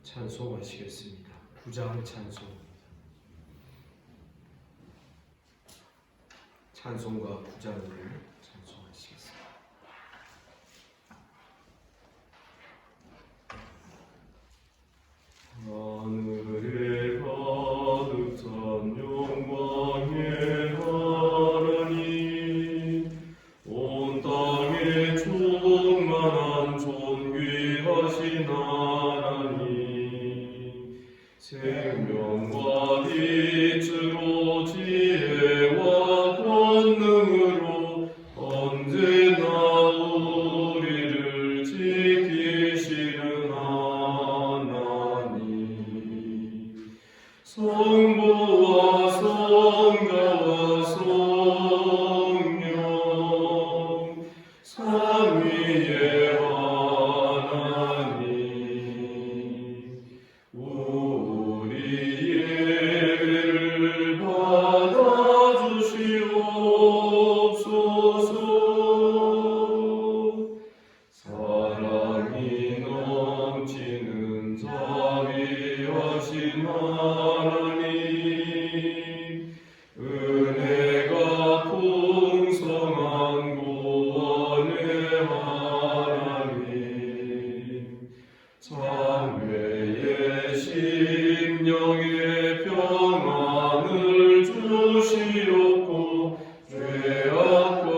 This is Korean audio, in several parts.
찬송하시겠습니다. 구장 찬송. 찬송가 구장을 찬송하시겠습니다. 하늘에 가득 찬 영광의 하나님, 온 땅에 충만한 존귀하신 하나님, 생명과 빛으로 지혜와 권능으로 언제나 우리를 지키시는 하나님, 성부와 성자와 성령 삼위의 하나님, 우리 예배를 받아주시옵소서. 사랑이 넘치는 자비하신 하나님, 은혜가 풍성한 구원의 하나님, 장래의 심령의 평안을 주시옵고 죄악과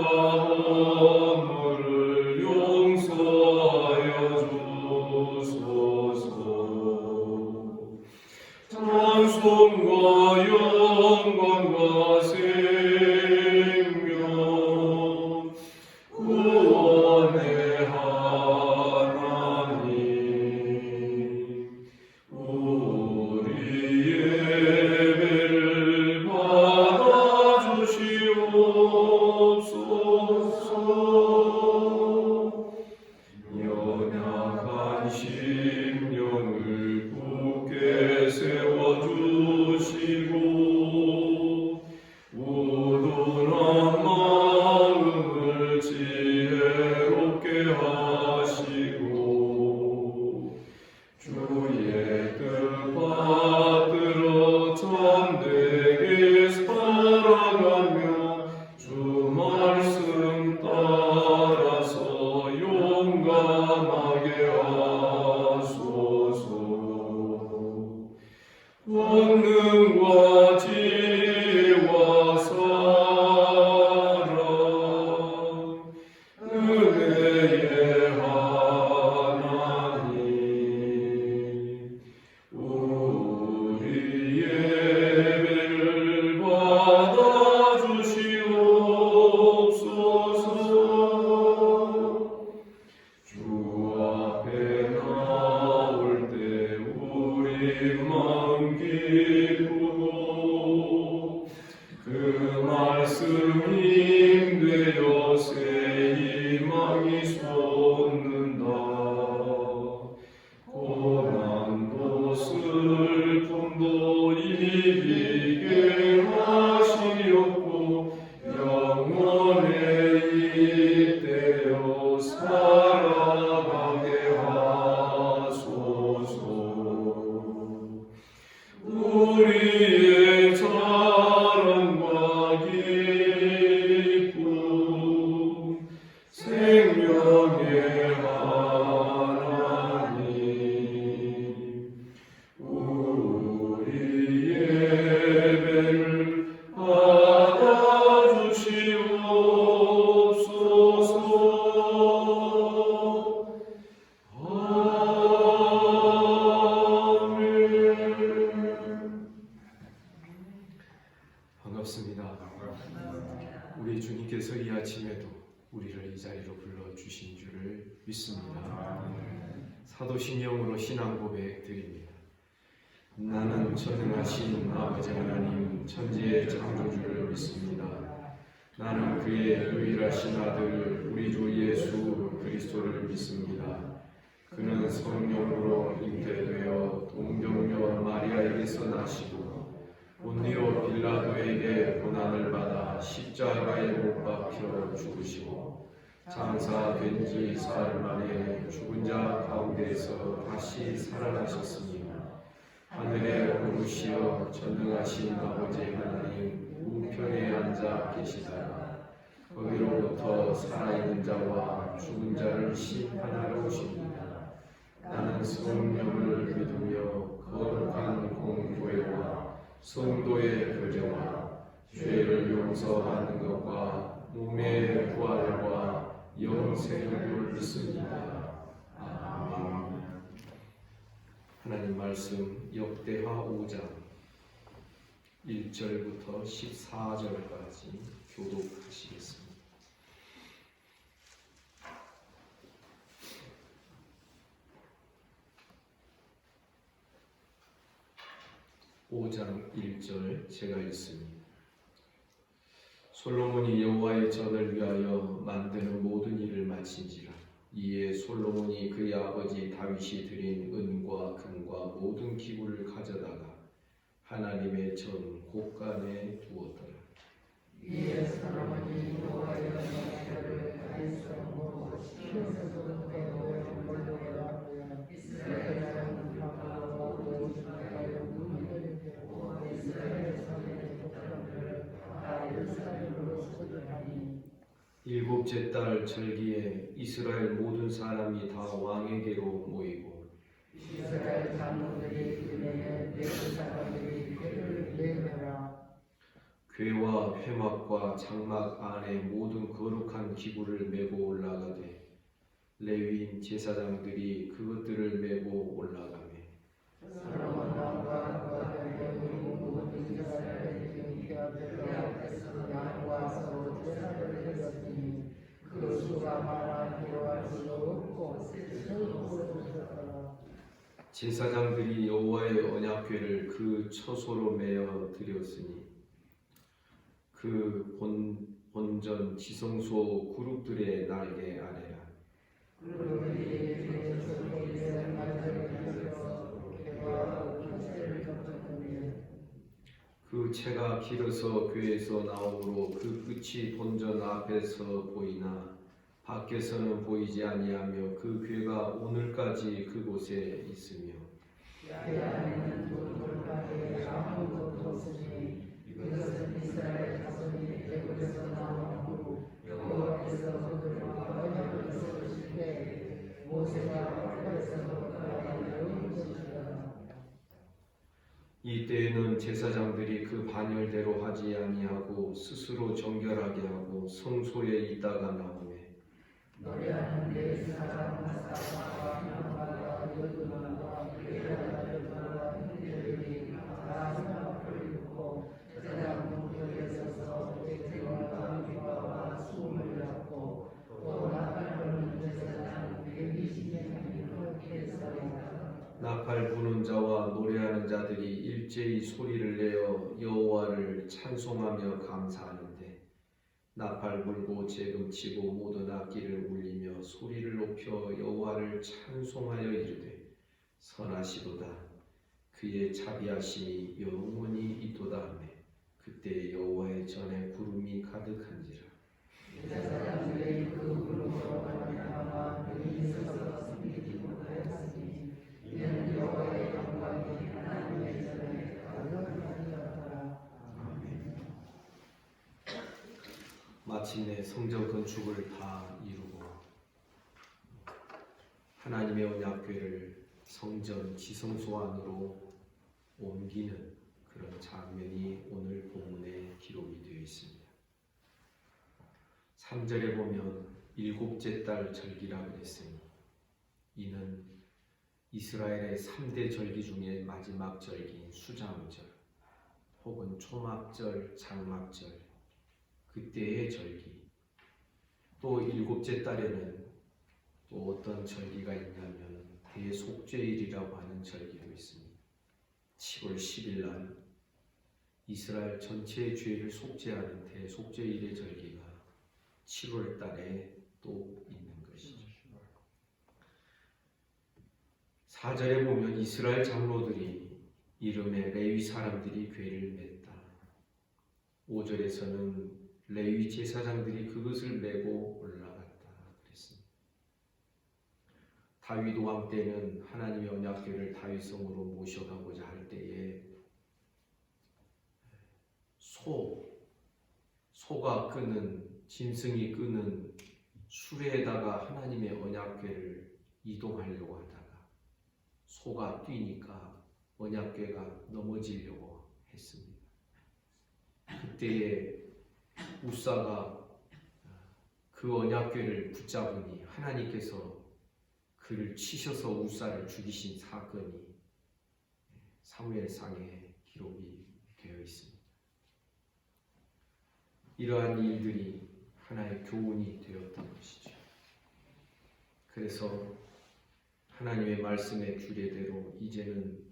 허물을 용서하여 주소서. 찬송과 영광과 생명 구원의 하나님, 우리 예배를 받아주시옵소서. 연약한 심령을 굳게 세워주시고 우둔한 마음을 지혜롭게 하시고 주의 뜻 받들어 참되게 살아가며 주 말씀 따라서 용감하게 하소서. 권능과 지혜와 사랑 은혜의 하나님, 우리 예배를 받아주시옵소서. 주 앞에 나올 때 우리 마음 기쁘고 그 말씀 힘되어 새 희망이 솟는다. 고난도 슬픔도 이기게 하시옵고 영원에 잇대어 살아가게 하소서. 우리의 자랑과 기쁨 생명의 하나님, 우리 예배를 받아주시옵소서. 반갑습니다. 우리 주님께서 이 아침에도 우리를 이 자리로 불러주신 줄을 믿습니다. 사도신경으로 신앙 고백 드립니다. 나는 전능하신 아버지 하나님 천지의 창조주를 믿습니다. 나는 그의 유일하신 아들 우리 주 예수 그리스도를 믿습니다. 그는 성령으로 잉태되어 동정녀 마리아에게서 나시고 본디오 빌라도에게 고난을 받아 십자가에 못 박혀 죽으시고 장사된 지 사흘 만에 죽은 자 가운데에서 다시 살아나셨으니 하늘에 오르시어 전능하신 아버지 하나님 우편에 앉아 계시다가 거기로부터 살아있는 자와 죽은 자를 심판하러 오십니다. 나는 성령을 믿으며 거룩한 공교회와 성도의 교제와 죄를 용서하는 것과 몸의 부활과 영생을 믿습니다. 아멘. 하나님 말씀 역대하 5장 1절부터 14절까지 교독하시겠습니다. 5장 1절 제가 읽습니다. 솔로몬이 여호와의 전을 위하여 만드는 모든 일을 마친지라. 이에 솔로몬이 그의 아버지 다윗이 드린 은과 금과 모든 기구를 가져다가 하나님의 전 곳간에 두었더라. 이에 솔로몬이 여호와의 전을 다윗성으로 시온에서 배우에 올려라. 이스라엘 사람과 모든 나라의 문들을 배우고 이스라엘 성의 백성들을 다 예루살렘으로 소집하니 일곱째 달 절기에 이스라엘 모든 사람이 다 왕에게로 모이고 이스라엘 장로들이 그네에 레위 사람들이 회를 내매라. 궤와 회막과 장막 안에 모든 거룩한 기구를 메고 올라가되 레위인 제사장들이 그것들을 메고 올라가매 솔로몬 왕과 그의 모든 이스라엘의 앞에서 양과 소 제사를 드렸으니 그 수가 많아 기록할 수 없고 세우고 있었더라. 제사장들이 여호와의 언약궤를 그 처소로 메어 드렸으니 그 본전 지성소 그룹들의 날개 아래라. 그들이 주의 손길에 만들어서 개와 우체를 덮었더니 그 채가 길어서 궤에서 나오므로 그 끝이 본전 앞에서 보이나 밖에서는 보이지 아니하며 그 궤가 오늘까지 그곳에 있으며 그 안에는 돌판에 아무것도 없으니 이것은 이스라엘 자손이 애굽에서 나온 후 여호와께서 그들과 언약을 세우실 때 모세가 앞에서 그들을 것이라. 이때에는 제사장들이 그 반열대로 하지 아니하고 스스로 정결하게 하고 성소에 있다가 나오매 노래하는 내 사람 사람과 형과 여두만과 그레다들과 형제들이 다 흉악을 입고 제단 문턱에 서서 백제와 비바와 숨을 잡고 또 나팔 부는 제사장 120명이 그렇게 서리라. 나팔 부는 자와 노래하는 자들이 일제히 소리를 내어 여호와를 찬송하며 감사하는데 나팔 불고 재금치고 모든 악기를 울리며 소리를 높여 여호와를 찬송하여 이르되 선하시도다 그의 자비하심이 영원히 있도다 하매 그때 여호와의 전에 구름이 가득한지라. 제사장들이 그 구름으로 말미암아 그들이 서서 숨기지 못하였으니 이는 여호와의 영광이 하나님의 전에 가득하니라. 마침내 성전 건축을 다 이루고 하나님의 언약궤를 성전 지성소 안으로 옮기는 그런 장면이 오늘 본문에 기록이 되어 있습니다. 3절에 보면 일곱째 달 절기라고 했으니 이는 이스라엘의 3대 절기 중에 마지막 절기인 수장절 혹은 초막절, 장막절 그때의 절기. 또 일곱째 달에는 또 어떤 절기가 있냐면 대속죄일이라고 하는 절기도 있습니다. 7월 10일 날 이스라엘 전체의 죄를 속죄하는 대속죄일의 절기가 7월 달에 또 있는 것이죠. 4절에 보면 이스라엘 장로들이 이름에 레위 사람들이 궤를 맸다. 5절에서는 레위 제사장들이 그것을 메고 올라갔다 그랬습니다. 다윗 왕 때는 하나님의 언약궤를 다윗성으로 모셔가고자 할 때에 소가 끄는, 짐승이 끄는 수레에다가 하나님의 언약궤를 이동하려고 하다가 소가 뛰니까 언약궤가 넘어지려고 했습니다. 그때에 우사가 그 언약궤를 붙잡으니 하나님께서 그를 치셔서 우사를 죽이신 사건이 사무엘상에 기록이 되어 있습니다. 이러한 일들이 하나의 교훈이 되었던 것이죠. 그래서 하나님의 말씀의 규례대로 이제는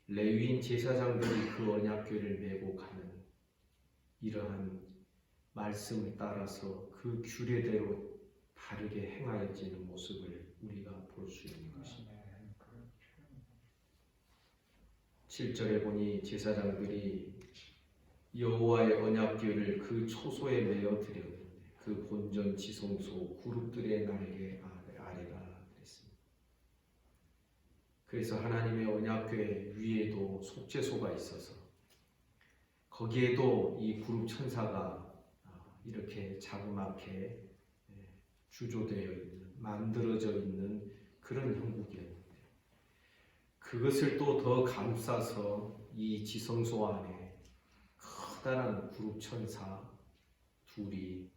레위인 제사장들이 그 언약궤를 메고 가는 이러한 말씀을 따라서 그 규례대로 바르게 행하여지는 모습을 우리가 볼 수 있는 것입니다. 7절에 보니 제사장들이 여호와의 언약궤를 그 초소에 메어 드렸는데 그 본전 지성소 그룹들의 날개 아래라 그랬습니다. 그래서 하나님의 언약궤 위에도 속죄소가 있어서 거기에도 이 그룹 천사가 이렇게 자그맣게 주조되어 있는, 만들어져 있는 그런 형국이었는데 그것을 또 더 감싸서 이 지성소 안에 커다란 그룹 천사 둘이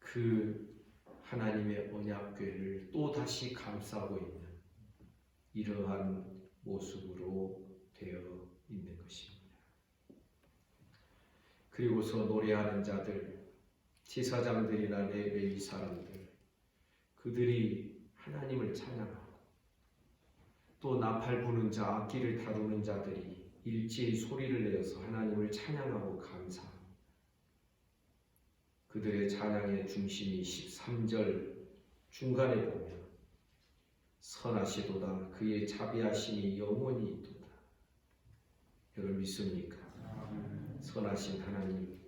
그 하나님의 언약궤를 또 다시 감싸고 있는 이러한 모습으로 되어 있는 것입니다. 그리고서 노래하는 자들, 제사장들이나 레위 사람들, 그들이 하나님을 찬양하고 또 나팔 부는 자, 악기를 다루는 자들이 일제히 소리를 내어서 하나님을 찬양하고 감사합니다. 그들의 찬양의 중심이 13절 중간에 보면 선하시도다 그의 자비하심이 영원히 있도다. 여러분 믿습니까? 선하신 하나님,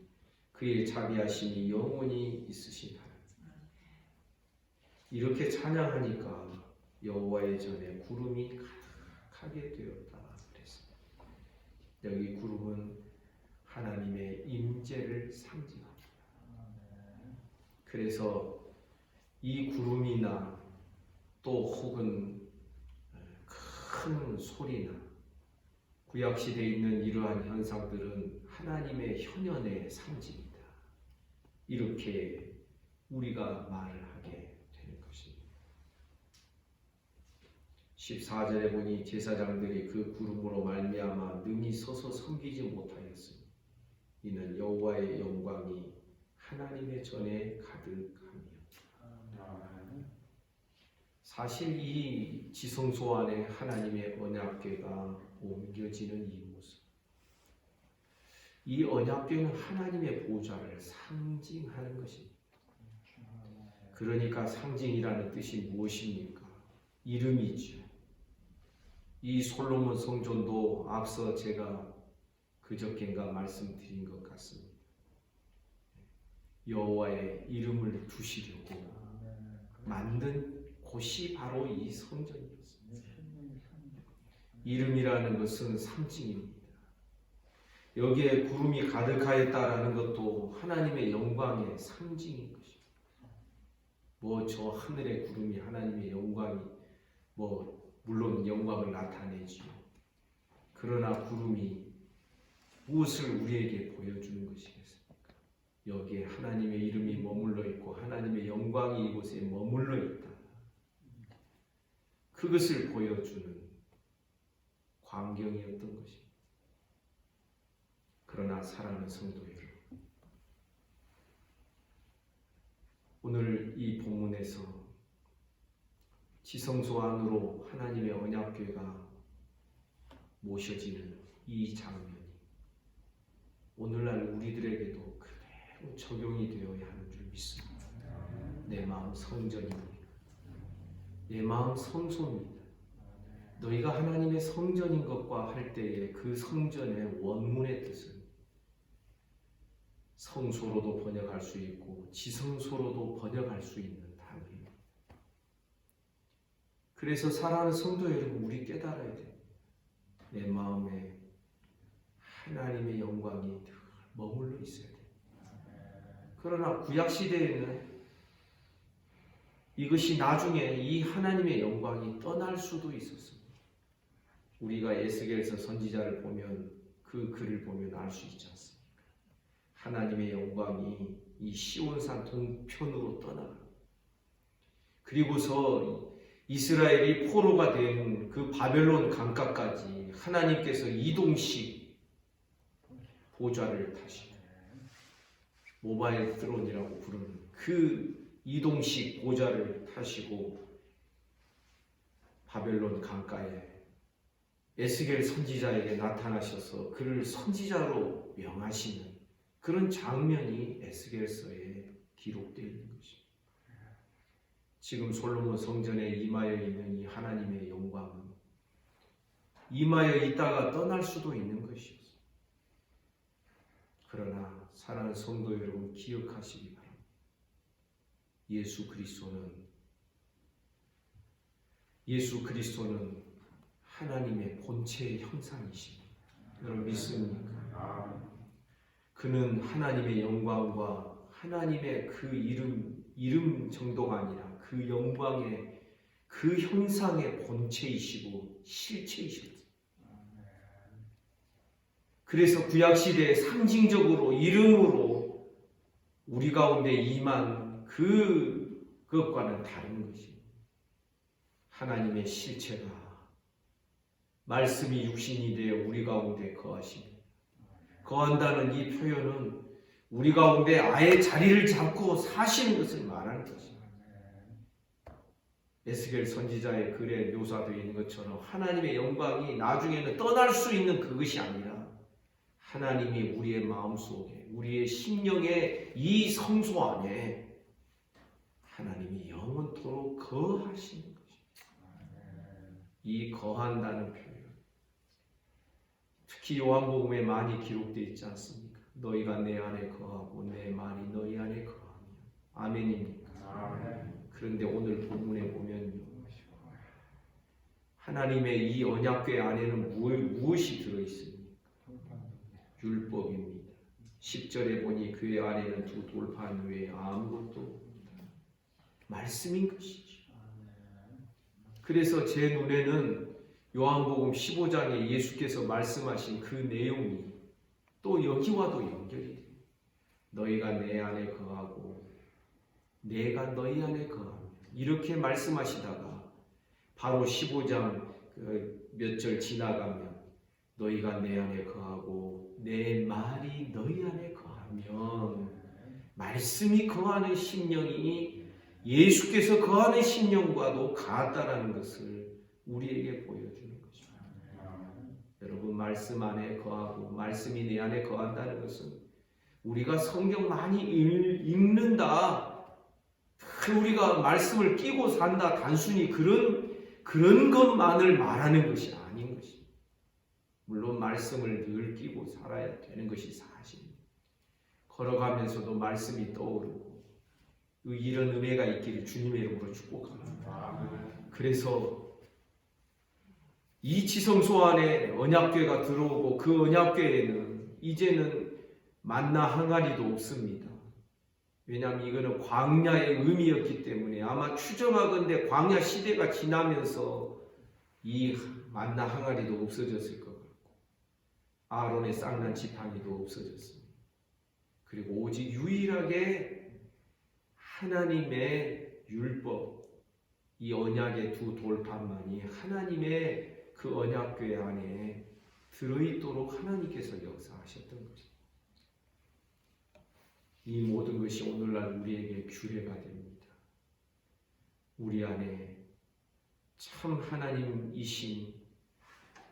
그의 자비하심이 영원히 있으신 하나님. 이렇게 찬양하니까 여호와의 전에 구름이 가득하게 되었다 그랬습니다. 여기 구름은 하나님의 임재를 상징합니다. 그래서 이 구름이나 또 혹은 큰 소리나 구약시대에 있는 이러한 현상들은 하나님의 현현의 상징이다. 이렇게 우리가 말을 하게 되는 것입니다. 14절에 보니 제사장들이 그 구름으로 말미암아 능히 서서 섬기지 못하였으니 이는 여호와의 영광이 하나님의 전에 가득함이었다. 사실 이 지성소 안에 하나님의 언약궤가 옮겨지는 이 모습, 이 언약궤는 하나님의 보좌를 상징하는 것입니다. 그러니까 상징이라는 뜻이 무엇입니까? 이름이죠. 이 솔로몬 성전도 앞서 제가 그저께인가 말씀드린 것 같습니다. 여호와의 이름을 두시려고 만든 곳이 바로 이 성전이었습니다. 이름이라는 것은 상징입니다. 여기에 구름이 가득하였다라는 것도 하나님의 영광의 상징인 것입니다. 저 하늘의 구름이 하나님의 영광이 물론 영광을 나타내지요. 그러나 구름이 무엇을 우리에게 보여주는 것이겠습니까? 여기에 하나님의 이름이 머물러 있고 하나님의 영광이 이곳에 머물러 있다. 그것을 보여주는 광경이었던 것입니다. 그러나 사랑하는 성도 여러분, 오늘 이 본문에서 지성소 안으로 하나님의 언약궤가 모셔지는 이 장면이 오늘날 우리들에게도 그대로 적용이 되어야 하는 줄 믿습니다. 내 마음 성전입니다. 내 마음 성소입니다. 너희가 하나님의 성전인 것과 할 때에 그 성전의 원문의 뜻은 성소로도 번역할 수 있고 지성소로도 번역할 수 있는 단어입니다. 그래서 사랑하는 성도 여러분, 우리 깨달아야 돼. 내 마음에 하나님의 영광이 늘 머물러 있어야 돼. 그러나 구약 시대에는 이것이 나중에 이 하나님의 영광이 떠날 수도 있었습니다. 우리가 에스겔서 선지자를 보면 그 글을 보면 알 수 있지 않습니까? 하나님의 영광이 이 시온산 동편으로 떠나가. 그리고서 이스라엘이 포로가 된 그 바벨론 강가까지 하나님께서 이동식 보좌를 타시고 모바일 드론이라고 부르는 그 이동식 보좌를 타시고 바벨론 강가에 에스겔 선지자에게 나타나셔서 그를 선지자로 명하시는 그런 장면이 에스겔서에 기록되어 있는 것입니다. 지금 솔로몬 성전에 임하여 있는 이 하나님의 영광은 임하여 있다가 떠날 수도 있는 것이었습니다. 그러나 사랑하는 성도 여러분, 기억하시기 바랍니다. 예수 그리스도는 하나님의 본체의 형상이십니다. 여러분 믿습니까? 그는 하나님의 영광과 하나님의 그 이름 정도가 아니라 그 영광의 그 형상의 본체이시고 실체이십니다. 그래서 구약시대에 상징적으로 이름으로 우리 가운데 임한 그것과는 다른 것입니다. 하나님의 실체가 말씀이 육신이 되어 우리 가운데 거하십니다. 거한다는 이 표현은 우리 가운데 아예 자리를 잡고 사시는 것을 말하는 것입니다. 에스겔 선지자의 글에 묘사되어 있는 것처럼 하나님의 영광이 나중에는 떠날 수 있는 그것이 아니라 하나님이 우리의 마음속에 우리의 심령의 이 성소 안에 하나님이 영원토록 거하시는 것입니다. 이 거한다는 표현 특히 요한복음에 많이 기록되어 있지 않습니까? 너희가 내 안에 거하고 내 말이 너희 안에 거하며. 아멘입니까? 아멘. 그런데 오늘 본문에 보면 하나님의 이 언약궤 안에는 무엇이 들어있습니까? 율법입니다. 10절에 보니 궤 안에는 두 돌판 외에 아무것도 없다. 말씀인 것이죠. 그래서 제 눈에는 요한복음 15장에 예수께서 말씀하신 그 내용이 또 여기와도 연결이 돼요. 너희가 내 안에 거하고 내가 너희 안에 거하며 이렇게 말씀하시다가 바로 15장 몇 절 지나가면 너희가 내 안에 거하고 내 말이 너희 안에 거하면 말씀이 거하는 심령이 예수께서 거하는 심령과도 같다라는 것을 우리에게 보여주는 것입니다. 여러분 말씀 안에 거하고 말씀이 내 안에 거한다는 것은 우리가 성경 많이 읽는다, 우리가 말씀을 끼고 산다, 단순히 그런 것만을 말하는 것이 아닌 것입니다. 물론 말씀을 늘 끼고 살아야 되는 것이 사실입니다. 걸어가면서도 말씀이 떠오르고 이런 은혜가 있기를 주님의 이름으로 축복합니다. 그래서 이 지성소 안에 언약궤가 들어오고 그 언약궤에는 이제는 만나 항아리도 없습니다. 왜냐하면 이거는 광야의 의미였기 때문에 아마 추정하건대 광야 시대가 지나면서 이 만나 항아리도 없어졌을 것 같고 아론의 쌍난 지팡이도 없어졌습니다. 그리고 오직 유일하게 하나님의 율법, 이 언약의 두 돌판만이 하나님의 그 언약궤 안에 들어있도록 하나님께서 역사하셨던 것입니다. 이 모든 것이 오늘날 우리에게 규례가 됩니다. 우리 안에 참 하나님이신,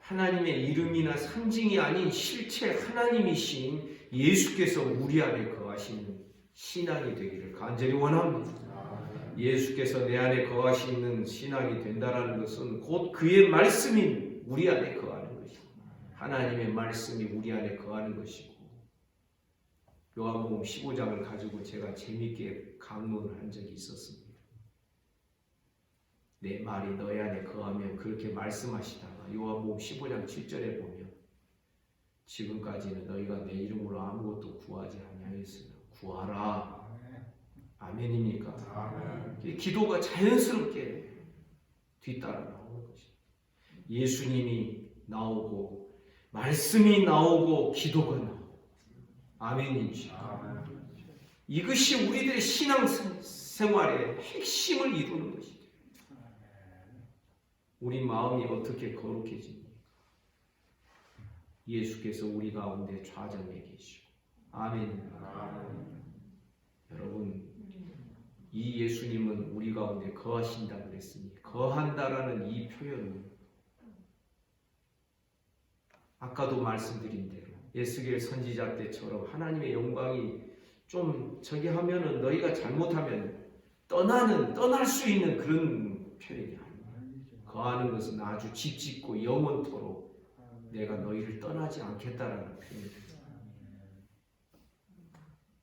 하나님의 이름이나 상징이 아닌 실체 하나님이신 예수께서 우리 안에 거하시는 신앙이 되기를 간절히 원합니다. 예수께서 내 안에 거하시는 신앙이 된다는 것은 곧 그의 말씀이 우리 안에 거하는 것입니다. 하나님의 말씀이 우리 안에 거하는 것이고, 요한복음 15장을 가지고 제가 재미있게 강론을 한 적이 있었습니다. 내 말이 너희 안에 거하면 그렇게 말씀하시다가 요한복음 15장 7절에 보면 지금까지는 너희가 내 이름으로 아무것도 구하지 아니하였으나 구하라. 아멘입니까? 아멘. 기도가 자연스럽게 뒤따라 나오는 것입니다. 예수님이 나오고 말씀이 나오고 기도가 나오고 아멘이죠. 이것이 우리들의 신앙생활의 핵심을 이루는 것이죠. 우리 마음이 어떻게 거룩해집니까? 예수께서 우리 가운데 좌정에 계시고 아멘. 여러분, 이 예수님은 우리 가운데 거하신다고 그랬으니 거한다라는 이 표현은 아까도 말씀드린 대로 에스겔 선지자 때처럼 하나님의 영광이 좀 저기 하면은 너희가 잘못하면 떠날 수 있는 그런 표현이 아닙니다. 거하는 것은 아주 집 짓고 영원토록 내가 너희를 떠나지 않겠다라는 표현입니다.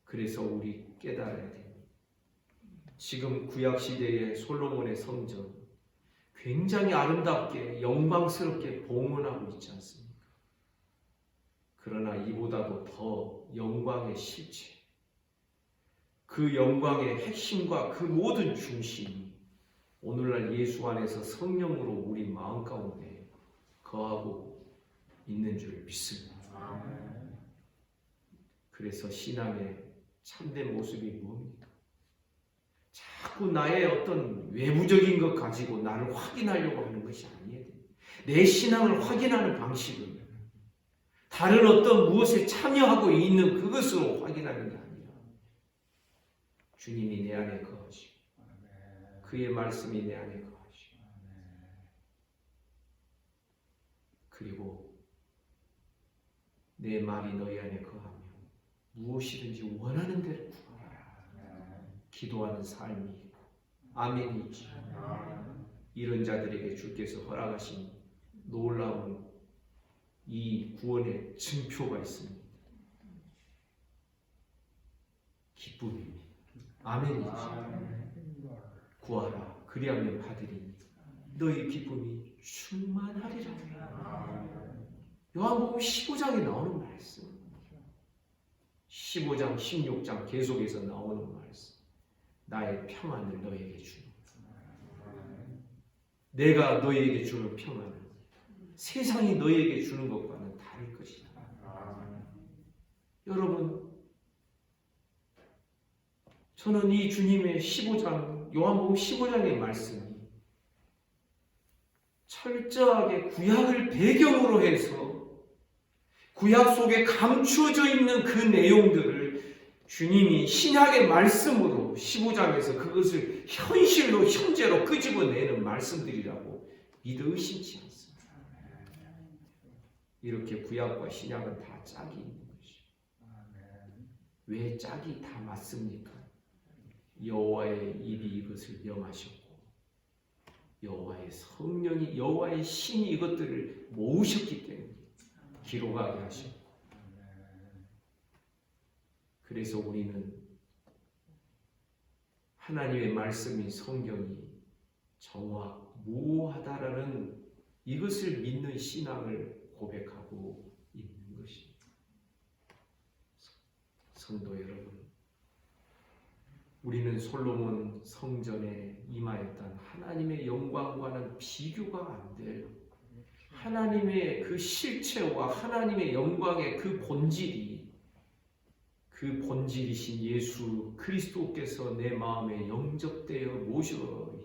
그래서 우리 깨달아야 됩니다. 지금 구약시대의 솔로몬의 성전 굉장히 아름답게 영광스럽게 봉헌하고 있지 않습니까? 그러나 이보다도 더 영광의 실체, 그 영광의 핵심과 그 모든 중심이 오늘날 예수 안에서 성령으로 우리 마음 가운데 거하고 있는 줄 믿습니다. 그래서 신앙의 참된 모습이 뭡니까? 자꾸 나의 어떤 외부적인 것 가지고 나를 확인하려고 하는 것이 아니에요. 내 신앙을 확인하는 방식은 다른 어떤 무엇에 참여하고 있는 그것으로 확인하는 게 아니라 주님이 내 안에 거하시고 그의 말씀이 내 안에 거하시고 그리고 내 말이 너희 안에 거하며 무엇이든지 원하는 대로 구하라. 기도하는 삶이 있고 아멘이지. 이런 자들에게 주께서 허락하신 놀라운 이 구원의 증표가 있습니다. 기쁨입니다. 아멘이지. 구하라. 그리하면 받으리니 너희 기쁨이 충만하리라. 요한복음 15장에 나오는 말씀. 15장, 16장 계속해서 나오는 말씀. 나의 평안을 너에게 주는. 내가 너에게 주는 평안은 세상이 너에게 주는 것과는 다를 것이다. 여러분, 저는 이 주님의 15장, 요한복음 15장의 말씀이 철저하게 구약을 배경으로 해서 구약 속에 감추어져 있는 그 내용들을 주님이 신약의 말씀으로 15장에서 그것을 현실로 현재로 끄집어내는 말씀들이라고 믿어 의심치 않습니다. 이렇게 구약과 신약은 다 짝이 있는 것이죠. 왜 짝이 다 맞습니까? 여호와의 입이 이것을 명하셨고 여호와의 성령이 여호와의 신이 이것들을 모으셨기 때문에 기록하게 하셨고 그래서 우리는 하나님의 말씀이 성경이 정확무오하다라는 이것을 믿는 신앙을 고백하고 있는 것입니다. 성도 여러분, 우리는 솔로몬 성전에 임하였던 하나님의 영광과는 비교가 안 돼요. 하나님의 그 실체와 하나님의 영광의 그 본질이신 예수 그리스도께서 내 마음에 영접되어 모셔 있는.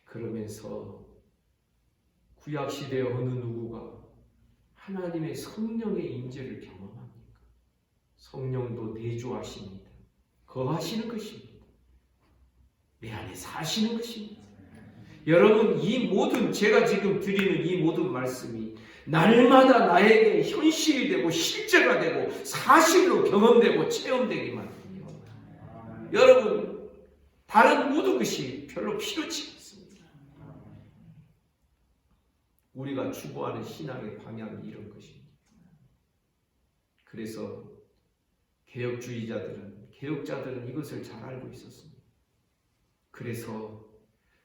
그러면서 구약시대 어느 누구가 하나님의 성령의 임재를 경험합니까? 성령도 내주하십니다. 거하시는 것입니다. 내 안에 사시는 것입니다. 여러분, 이 모든 제가 지금 드리는 이 모든 말씀이 날마다 나에게 현실이 되고 실제가 되고 사실로 경험되고 체험되기만 하며 여러분, 다른 모든 것이 별로 필요치 않습니다. 우리가 추구하는 신앙의 방향이 이런 것입니다. 그래서 개혁자들은 이것을 잘 알고 있었습니다. 그래서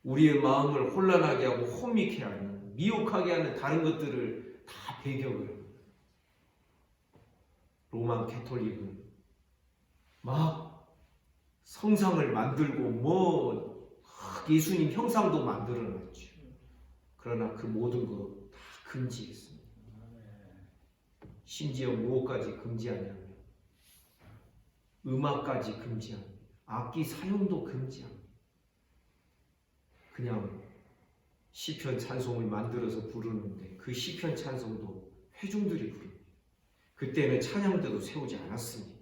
우리의 마음을 혼란하게 하고 혼미케 하는, 미혹하게 하는 다른 것들을 다 배격을. 로만 캐톨릭은 막 성상을 만들고 예수님 형상도 만들어놨죠. 그러나 그 모든 거 다 금지했습니다. 심지어 무엇까지 금지하냐면 음악까지 금지합니다. 악기 사용도 금지합니다. 그냥 시편 찬송을 만들어서 부르는데 그 시편 찬송도 회중들이 부릅니다. 그때는 찬양대도 세우지 않았습니다.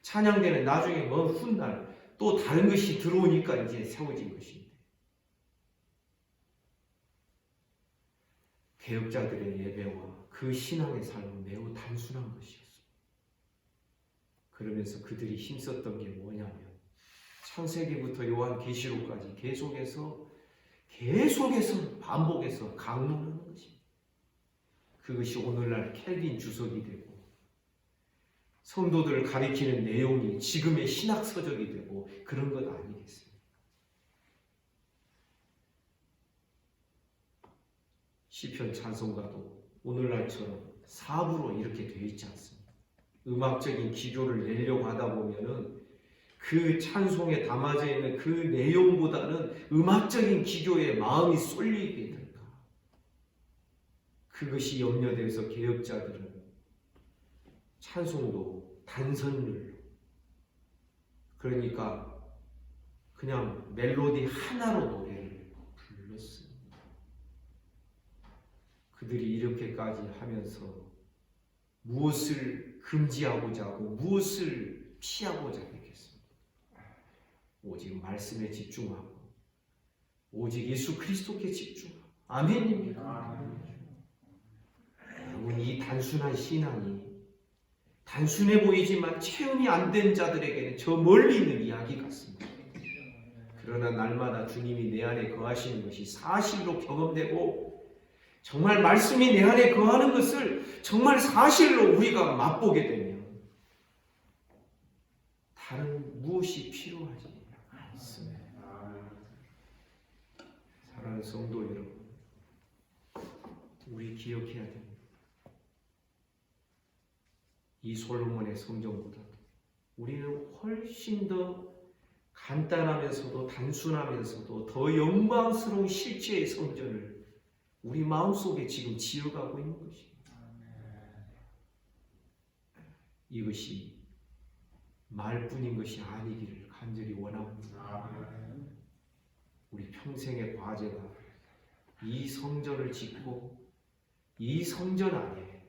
찬양대는 나중에 먼 훗날 또 다른 것이 들어오니까 이제 세워진 것입니다. 개혁자들의 예배와 그 신앙의 삶은 매우 단순한 것이었습니다. 그러면서 그들이 힘썼던 게 뭐냐면 창세기부터 요한계시록까지 계속해서 반복해서 강론하는 것입니다. 그것이 오늘날 켈빈 주석이 되고 성도들을 가리키는 내용이 지금의 신학 서적이 되고 그런 것 아니겠습니까? 시편 찬송가도 오늘날처럼 사부로 이렇게 되어 있지 않습니다. 음악적인 기교를 내려고 하다 보면은 그 찬송에 담아져 있는 그 내용보다는 음악적인 기교에 마음이 쏠리게 된다. 그것이 염려돼서 개혁자들은 찬송도 단선율로, 그러니까 그냥 멜로디 하나로 노래를 불렀습니다. 그들이 이렇게까지 하면서 무엇을 금지하고자 하고 무엇을 피하고자 했겠습니까? 오직 말씀에 집중하고 오직 예수 그리스도께 집중하고. 아멘입니다. 여러분, 이 단순한 신앙이 단순해 보이지만 체험이 안 된 자들에게는 저 멀리 있는 이야기 같습니다. 그러나 날마다 주님이 내 안에 거하시는 것이 사실로 경험되고 정말 말씀이 내 안에 거하는 것을 정말 사실로 우리가 맛보게 되면 다른 무엇이 필요하지 않습니다. 사랑하는 성도 여러분, 우리 기억해야 됩니다. 이 솔로몬의 성전보다도 우리는 훨씬 더 간단하면서도 단순하면서도 더 영광스러운 실제의 성전을 우리 마음속에 지금 지어가고 있는 것입니다. 이것이 말뿐인 것이 아니기를 간절히 원합니다. 우리 평생의 과제가 이 성전을 짓고 이 성전 안에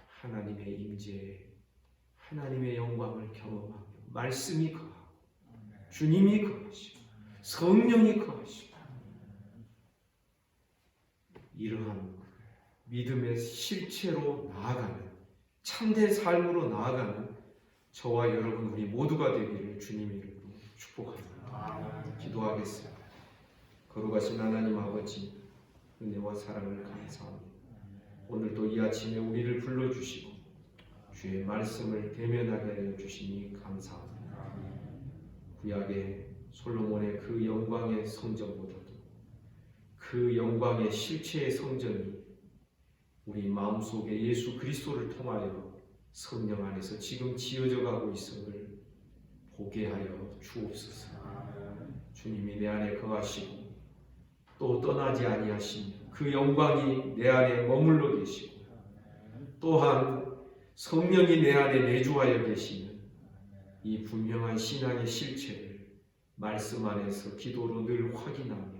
하나님의 임재, 하나님의 영광을 경험하며 말씀이 거하고 주님이 거하시고 성령이 거하시고 이러한 믿음의 실체로 나아가는 참된 삶으로 나아가는 저와 여러분 우리 모두가 되기를 주님 이름으로 축복합니다. 기도하겠습니다. 거룩하신 하나님 아버지, 은혜와 사랑을 감사합니다. 오늘도 이 아침에 우리를 불러주시고 주의 말씀을 대면하게 하여 주시니 감사합니다. 구약의 솔로몬의 그 영광의 성전보다도 그 영광의 실체의 성전이 우리 마음속에 예수 그리스도를 통하여 성령 안에서 지금 지어져 가고 있음을 보게 하여 주옵소서. 주님이 내 안에 거하시고 또 떠나지 아니하시며 그 영광이 내 안에 머물러 계시고 또한 성령이 내 안에 내주하여 계시는 이 분명한 신앙의 실체를 말씀 안에서 기도로 늘 확인하며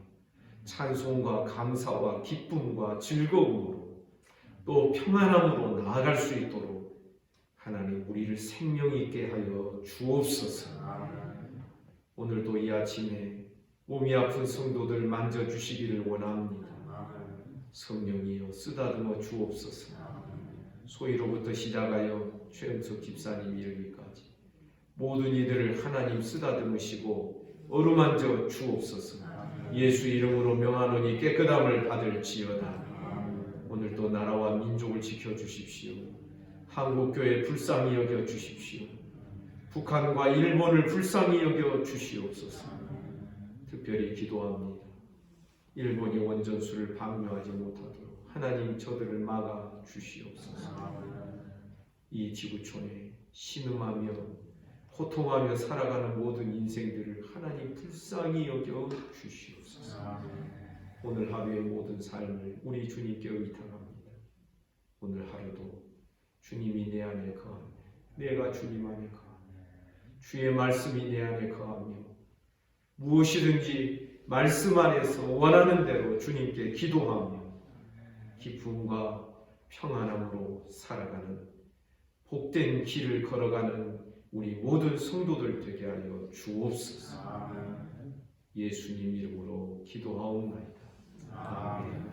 찬송과 감사와 기쁨과 즐거움으로 또 평안함으로 나아갈 수 있도록 하나님 우리를 생명 있게 하여 주옵소서. 오늘도 이 아침에 몸이 아픈 성도들 만져주시기를 원합니다. 성령이여 쓰다듬어 주옵소서. 소위로부터 시작하여 최영석 집사님 이르기까지 모든 이들을 하나님 쓰다듬으시고 어루만져 주옵소서. 예수 이름으로 명하노니 깨끗함을 받을지어다. 오늘도 나라와 민족을 지켜주십시오. 한국교회 불쌍히 여겨 주십시오. 북한과 일본을 불쌍히 여겨 주시옵소서. 특별히 기도합니다. 일본이 원전수를 방류하지 못하도록 하나님 저들을 막아 주시옵소서. 이 지구촌에 신음하며 호통하며 살아가는 모든 인생들을 하나님 불쌍히 여겨 주시옵소서. 오늘 하루의 모든 삶을 우리 주님께 의탁합니다. 오늘 하루도 주님이 내 안에 거하며 내가 주님 안에 거하며 주의 말씀이 내 안에 거하며 무엇이든지 말씀 안에서 원하는 대로 주님께 기도하며 기쁨과 평안함으로 살아가는 복된 길을 걸어가는 우리 모든 성도들 되게 하여 주옵소서. 예수님 이름으로 기도하옵나이다. 아멘.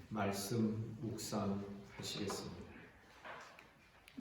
말씀 묵상하시겠습니다.